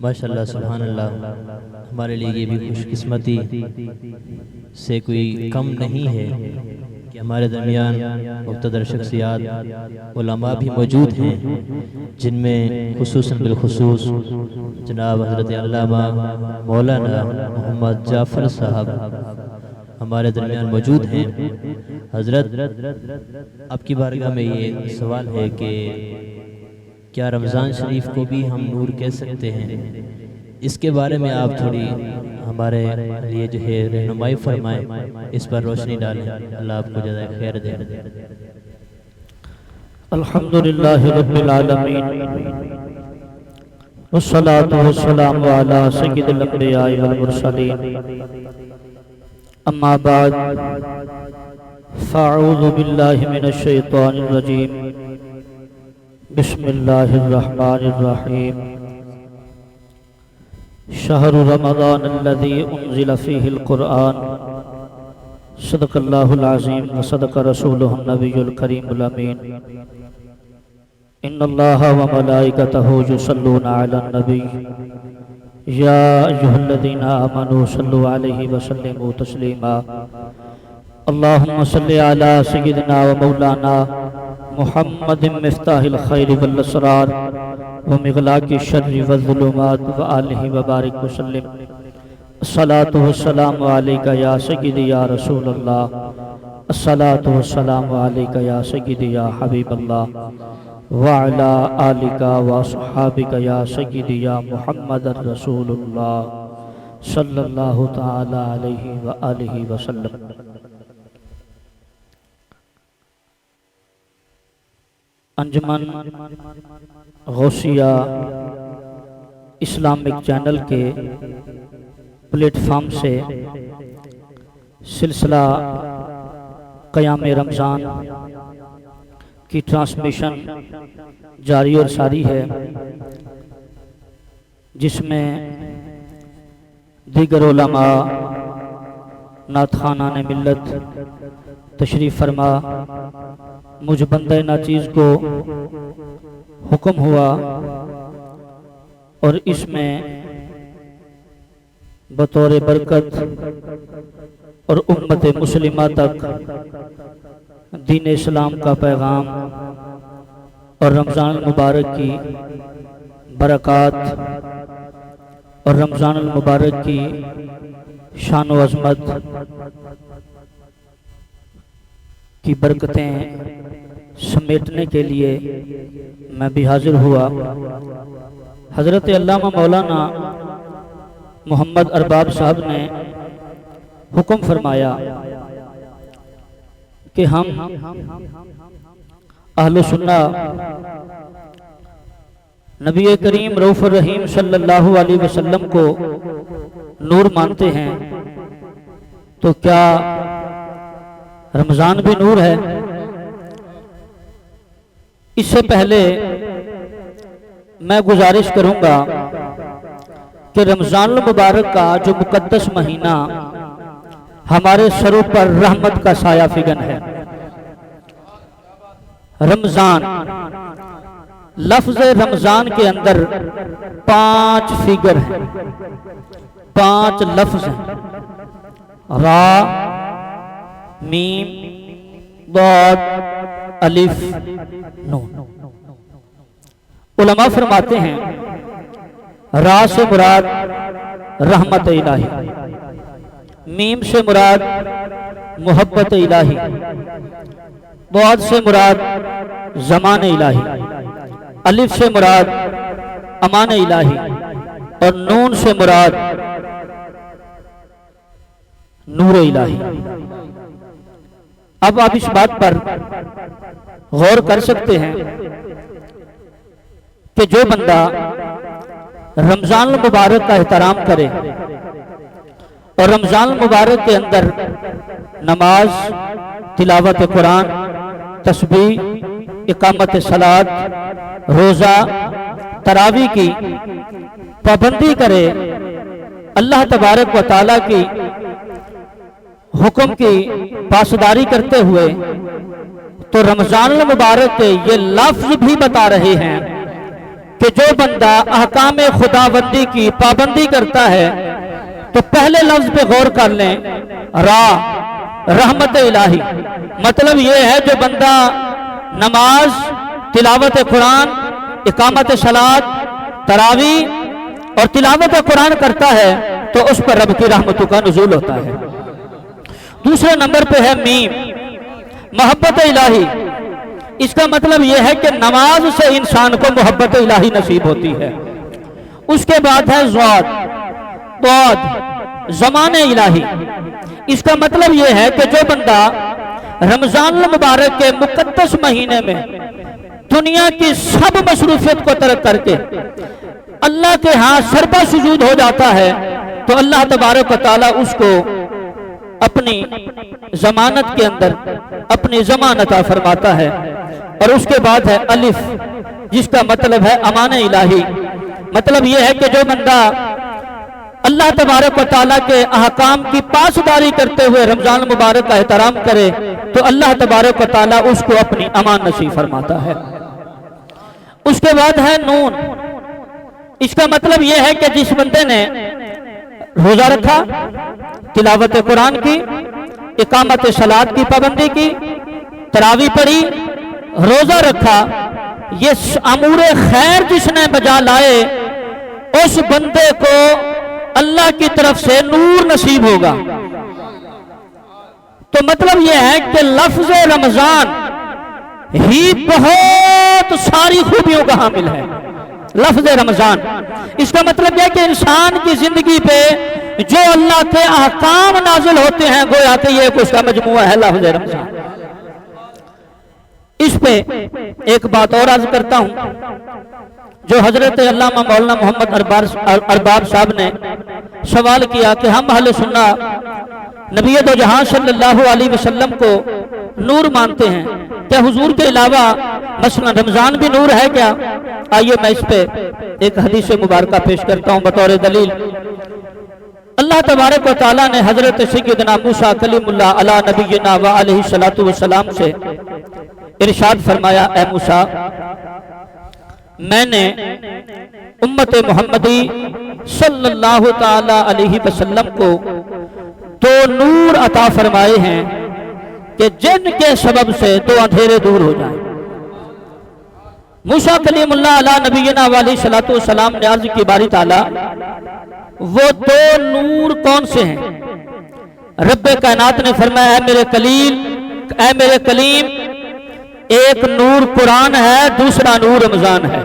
ماشاءاللہ سبحان اللہ، ہمارے لیے یہ بھی خوش قسمتی سے کوئی کم نہیں ہے کہ ہمارے درمیان مقتدر شخصیات علماء بھی موجود ہیں، جن میں خصوصاً بالخصوص جناب حضرت علامہ مولانا محمد جعفر صاحب ہمارے درمیان موجود ہیں۔ حضرت، آپ کی بارگاہ میں یہ سوال ہے کہ کیا رمضان شریف کو بھی ہم نور کہہ سکتے ہیں؟ اس کے بارے میں آپ تھوڑی ہمارے لیے جو ہے رہنمائی فرمائیں، اس پر روشنی ڈالیں۔ اللہ آپ کو جزائے خیر دے۔ الحمدللہ رب العالمین والصلاة والسلام علی سید الانبیاء والمرسلین، اما بعد فاعوذ باللہ من الشیطان الرجیم، بسم اللہ الرحمن الرحیم۔ شہر رمضان الذی انزل فیہ القرآن، صدق اللہ العظیم وصدق رسولہ النبی الکریم الامین۔ ان اللہ وملائکتہ یصلون علی النبی یا ایھا الذین آمنوا صلوا علیہ وسلموا تسلیما۔ اللہم صلی علی سیدنا و مولانا محمد مفتاح الخیر والاسرار ومغلاق الشر والظلمات وآلہ وبارک وسلم۔ الصلاة والسلام علیکہ یا سیدی یا رسول اللہ، الصلاة والسلام علیکہ یا سیدی یا حبیب اللہ، وعلا آلکہ واصحابکہ یا سیدی یا محمد الرسول اللہ صلی اللہ تعالی علیہ وآلہ وسلم۔ انجمن غوثیہ اسلامک چینل کے پلیٹ فارم سے سلسلہ قیام رمضان کی ٹرانسمیشن جاری اور ساری ہے، جس میں دیگر علماء، نعت خوانان ملت تشریف فرما مجھ بندہ ناچیز کو حکم ہوا اور اس میں بطور برکت اور امت مسلمہ تک دین اسلام کا پیغام اور رمضان المبارک کی برکات اور رمضان المبارک کی شان و عظمت کی برکتیں سمیٹنے کے لیے میں بھی حاضر ہوا۔ حضرت علامہ مولانا محمد ارباب صاحب نے حکم فرمایا کہ ہم اہل سنہ نبی کریم رؤوف الرحیم صلی اللہ علیہ وسلم کو نور مانتے ہیں، تو کیا رمضان بھی نور ہے؟ اس سے پہلے میں گزارش کروں گا کہ رمضان المبارک کا جو مقدس مہینہ ہمارے سروں پر رحمت کا سایہ فگن ہے، رمضان، لفظ رمضان کے اندر 5 فگر ہیں، 5 لفظ ہیں، را، میم، ضاد، الف، نون۔ علماء فرماتے ہیں را سے مراد رحمت الہی، میم سے مراد محبت الہی، ضاد سے مراد زمان الہی، الف سے مراد امان الہی، اور نون سے مراد نور الہی۔ اب آپ اس بات پر غور کر سکتے ہیں کہ جو بندہ رمضان المبارک کا احترام کرے اور رمضان المبارک کے اندر نماز، تلاوت قرآن، تسبیح، اقامت صلاۃ، روزہ، تراویح کی پابندی کرے، اللہ تبارک و تعالیٰ کی حکم کی پاسداری کرتے ہوئے، تو رمضان المبارک کے یہ لفظ بھی بتا رہے ہیں کہ جو بندہ احکام خداوندی کی پابندی کرتا ہے تو پہلے لفظ پہ غور کر لیں، رحمت الہی، مطلب یہ ہے جو بندہ نماز، تلاوت قرآن، اقامت صلاۃ، تراویح اور تلاوت قرآن کرتا ہے تو اس پر رب کی رحمتوں کا نزول ہوتا ہے۔ دوسرے نمبر پہ ہے میم، محبت الہی۔ اس کا مطلب یہ ہے کہ نماز سے انسان کو محبت الہی نصیب ہوتی ہے۔ اس کے بعد ہے ضاد، زمان الہی۔ اس کا مطلب یہ ہے کہ جو بندہ رمضان المبارک کے مقدس مہینے میں دنیا کی سب مصروفیت کو ترک کر کے اللہ کے ہاں سربا سجود ہو جاتا ہے تو اللہ تبارک و تعالیٰ اس کو اپنی ضمانت کے اندر اپنی ضمانت عطا فرماتا ہے۔ اور اس کے بعد ہے الف، جس کا مطلب ہے امان الہی۔ مطلب یہ ہے کہ جو بندہ اللہ تبارک و تعالیٰ کے احکام کی پاسداری کرتے ہوئے رمضان مبارک کا احترام کرے تو اللہ تبارک و تعالیٰ اس کو اپنی امان نصیب فرماتا ہے۔ اس کے بعد ہے نون۔ اس کا مطلب یہ ہے کہ جس بندے نے روزہ رکھا، تلاوت قرآن کی، اقامت صلاۃ کی پابندی کی، تراویح پڑھی، روزہ رکھا، یہ امور خیر جس نے بجا لائے اس بندے کو اللہ کی طرف سے نور نصیب ہوگا۔ تو مطلب یہ ہے کہ لفظ رمضان ہی بہت ساری خوبیوں کا حامل ہے۔ لفظ رمضان، اس کا مطلب یہ کہ انسان کی زندگی پہ جو اللہ کے احکام نازل ہوتے ہیں گویا کہ یہ اس کا مجموعہ ہے لفظ رمضان۔ اس پہ ایک بات اور عرض کرتا ہوں، جو حضرت علامہ مولانا محمد ارباب صاحب نے سوال کیا کہ ہم اہل سنت نبی دو جہاں صلی اللہ علیہ وسلم کو نور مانتے ہیں، کیا حضور کے علاوہ مثلا رمضان بھی نور ہے کیا؟ آئیے میں اس پہ ایک حدیث مبارکہ پیش کرتا ہوں بطور دلیل۔ اللہ تبارک و تعالیٰ نے حضرت سیدنا موسیٰ کلیم اللہ علی نبینا و علیہ الصلوۃ والسلام سے ارشاد فرمایا، اے موسیٰ، میں نے امت محمدی صلی اللہ تعالی علیہ وسلم کو دو نور عطا فرمائے ہیں کہ جن کے سبب سے دو اندھیرے دور ہو جائیں۔ موسیٰ کلیم اللہ علی نبینا علیہ الصلوۃ والسلام نے عرض کی باری تعالی، وہ دو نور کون سے ہیں؟ رب کائنات نے فرمایا، اے میرے کلیم، ایک نور قرآن ہے، دوسرا نور رمضان ہے۔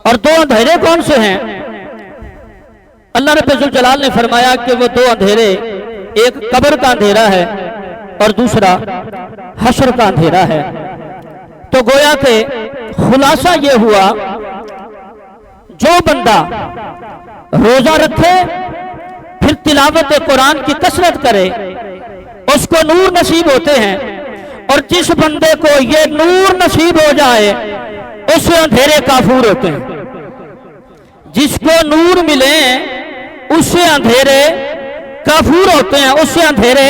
اور دو اندھیرے کون سے ہیں؟ اللہ رب ذوالجلال نے فرمایا کہ وہ دو اندھیرے، ایک قبر کا اندھیرا ہے اور دوسرا حشر کا اندھیرا ہے۔ تو گویا کہ خلاصہ یہ ہوا، جو بندہ روزہ رکھے پھر تلاوت قرآن کی کثرت کرے اس کو نور نصیب ہوتے ہیں، اور جس بندے کو یہ نور نصیب ہو جائے اس سے اندھیرے کافور ہوتے ہیں۔ جس کو نور ملے اس سے اندھیرے کافور ہوتے ہیں، اس سے اندھیرے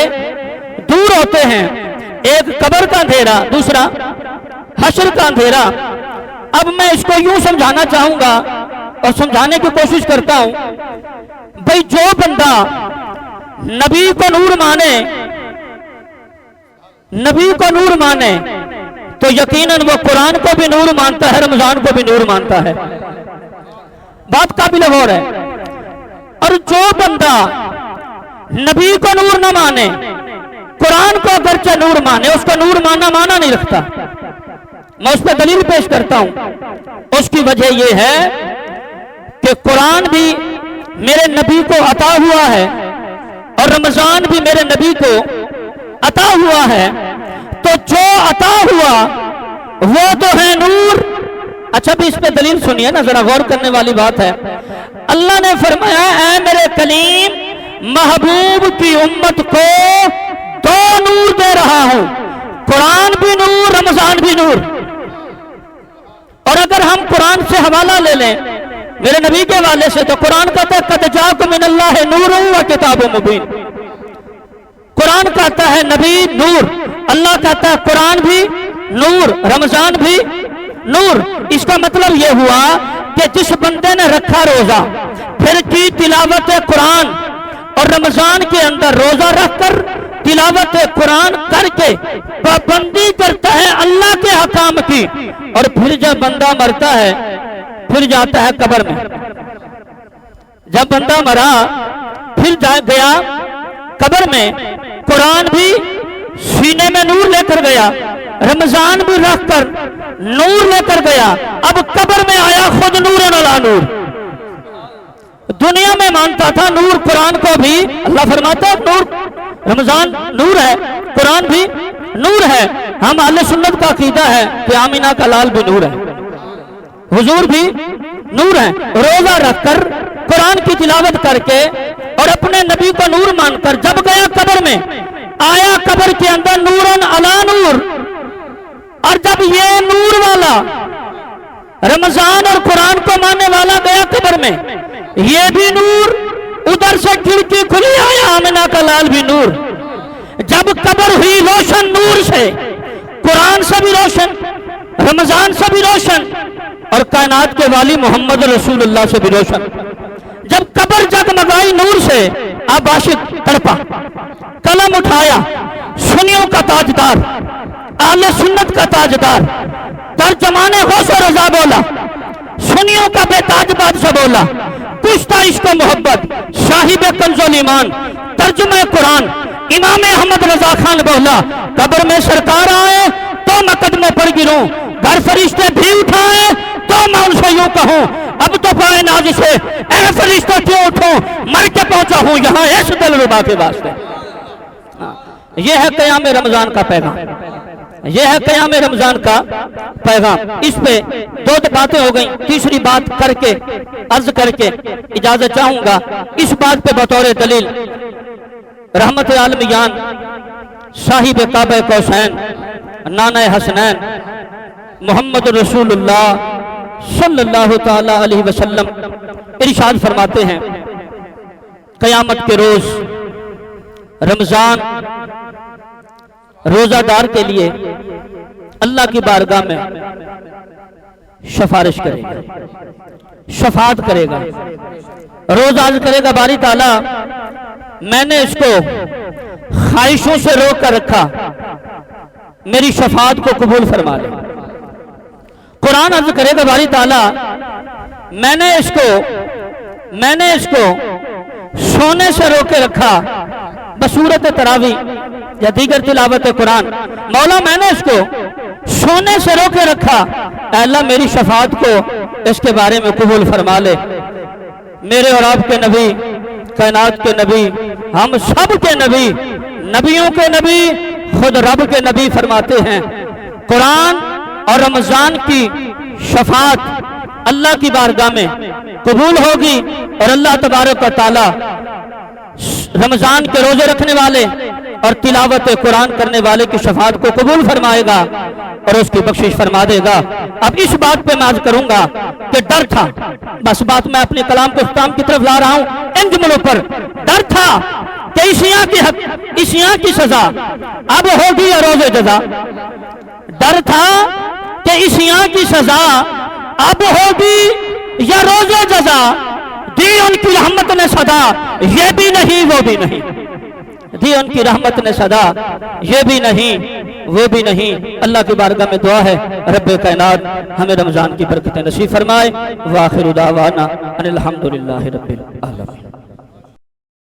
دور ہوتے ہیں۔ ایک قبر کا اندھیرا، دوسرا حشر کا اندھیرا۔ اب میں اس کو یوں سمجھانا چاہوں گا اور سمجھانے کی کوشش کرتا ہوں، بھئی جو بندہ نبی کو نور مانے، نبی کو نور مانے تو یقیناً وہ قرآن کو بھی نور مانتا ہے، رمضان کو بھی نور مانتا ہے۔ بات قابل غور ہے۔ اور جو بندہ نبی کو نور نہ مانے، قرآن کو اگرچہ نور مانے، اس کا نور ماننا معنی نہیں رکھتا۔ میں اس پہ دلیل پیش کرتا ہوں۔ اس کی وجہ یہ ہے کہ قرآن بھی میرے نبی کو عطا ہوا ہے اور رمضان بھی میرے نبی کو عطا ہوا ہے، تو جو عطا ہوا وہ تو ہے نور۔ اچھا بھی اس پہ دلیل سنیے نا، ذرا غور کرنے والی بات ہے۔ اللہ نے فرمایا، اے میرے کلیم، محبوب کی امت کو دو نور دے رہا ہوں، قرآن بھی نور، رمضان بھی نور۔ اور اگر ہم قرآن سے حوالہ لے لیں میرے نبی کے حوالے سے، تو قرآن کہتا ہے قد جاءکم من اللہ نور و کتاب مبین۔ قرآن کہتا ہے نبی نور، اللہ کہتا ہے قرآن بھی نور، رمضان بھی نور، اس کا مطلب یہ ہوا کہ جس بندے نے رکھا روزہ، پھر کی تلاوت قرآن، اور رمضان کے اندر روزہ رکھ کر تلاوت قرآن کر کے پابندی کرتا ہے اللہ کے احکام کی، اور پھر جب بندہ مرتا ہے پھر جاتا ہے قبر میں، جب بندہ مرا پھر گیا قبر میں، قرآن بھی سینے میں نور لے کر گیا، رمضان بھی رکھ کر نور لے کر گیا، اب قبر میں آیا خود نور علی نور۔ دنیا میں مانتا تھا نور قرآن کو بھی، اللہ فرماتا ہے نور رمضان نور ہے، قرآن بھی نور ہے۔ ہم اہل سنت کا عقیدہ ہے کہ آمینہ کا لال بھی نور ہے، حضور بھی نور ہے۔ روزہ رکھ کر قرآن کی تلاوت کر کے اور اپنے نبی کو نور مان کر جب گیا قبر میں، آیا قبر کے اندر نورن علی نور، اور جب یہ نور والا رمضان اور قرآن کو ماننے والا گیا قبر میں، یہ بھی نور، ادھر سے کھڑکی کھلی آیا آمنہ کا لال بھی نور۔ جب قبر ہوئی روشن نور سے، قرآن سے بھی روشن، رمضان سے بھی روشن، اور کائنات کے والی محمد رسول اللہ سے بھی روشن۔ جب قبر جگمگائی نور سے، اب عاشق تڑپا، قلم اٹھایا، سنیوں کا تاجدار، اہل سنت کا تاجدار، ترجمان غوث و رضا بولا، سنیوں کا بے تاج بادشاہ بولا، کشتہ عشق و محبت، صاحب کنز الایمان، ترجمہ قرآن امام احمد رضا خان بولا، قبر میں سرکار آئے تو میں قدموں پر گروں، گھر فرشتے بھی اٹھائے تو میں ان سے یوں کہوں، اب تو پائے ناز سے اے فرشتہ کیوں اٹھوں، مر کے پہنچا ہوں یہاں اس دل ربا کے واسطے۔ یہ ہے قیام رمضان کا پیغام، یہ ہے قیام رمضان کا پیغام۔ اس پہ دو باتیں ہو گئیں، تیسری بات کر کے عرض کر کے اجازت چاہوں گا۔ اس بات پہ بطور دلیل رحمت عالمیان صاحب کعبہ کوثین نانہ حسنین محمد رسول اللہ صلی اللہ تعالی علیہ وسلم ارشاد فرماتے ہیں، قیامت کے روز رمضان روزہ دار کے لیے اللہ کی بارگاہ میں سفارش کرے گا، شفاعت کرے گا، روز عرض کرے گا باری تعالیٰ میں نے اس کو خواہشوں سے روک کر رکھا، میری شفاعت کو قبول فرما لے۔ قرآن عرض کرے گا باری تعالیٰ میں نے اس کو سونے سے روک کے رکھا بصورت تراویح یا دیگر تلاوت قرآن، مولا میں نے اس کو سونے سے روک کے رکھا، اے اللہ میری شفاعت کو اس کے بارے میں قبول فرما لے۔ میرے اور آپ کے نبی، کائنات کے نبی، ہم سب کے نبی، نبیوں کے نبی، خود رب کے نبی فرماتے ہیں قرآن اور رمضان کی شفاعت اللہ کی بارگاہ میں قبول ہوگی، اور اللہ تبارک و تعالی رمضان کے روزے رکھنے والے اور تلاوت قرآن کرنے والے کی شفاعت کو قبول فرمائے گا اور اس کی بخشش فرما دے گا۔ اب اس بات پہ میں عرض کروں گا کہ ڈر تھا، بس بات میں اپنے کلام کو اختتام کی طرف لا رہا ہوں، ان جملوں پر ڈر تھا کہ عیسیاں کی سزا اب ہوگی یا روز جزا، ڈر تھا کہ عیسیاں کی سزا اب ہوگی یا روز جزا، دی ان کی رحمت نے صدا یہ بھی نہیں وہ بھی نہیں، دی ان کی رحمت نے صدا یہ بھی نہیں وہ بھی نہیں۔ اللہ کی بارگاہ میں دعا ہے رب کائنات ہمیں رمضان کی برکتیں نصیب فرمائے۔ وآخر دعوانا ان الحمدللہ رب العالمین۔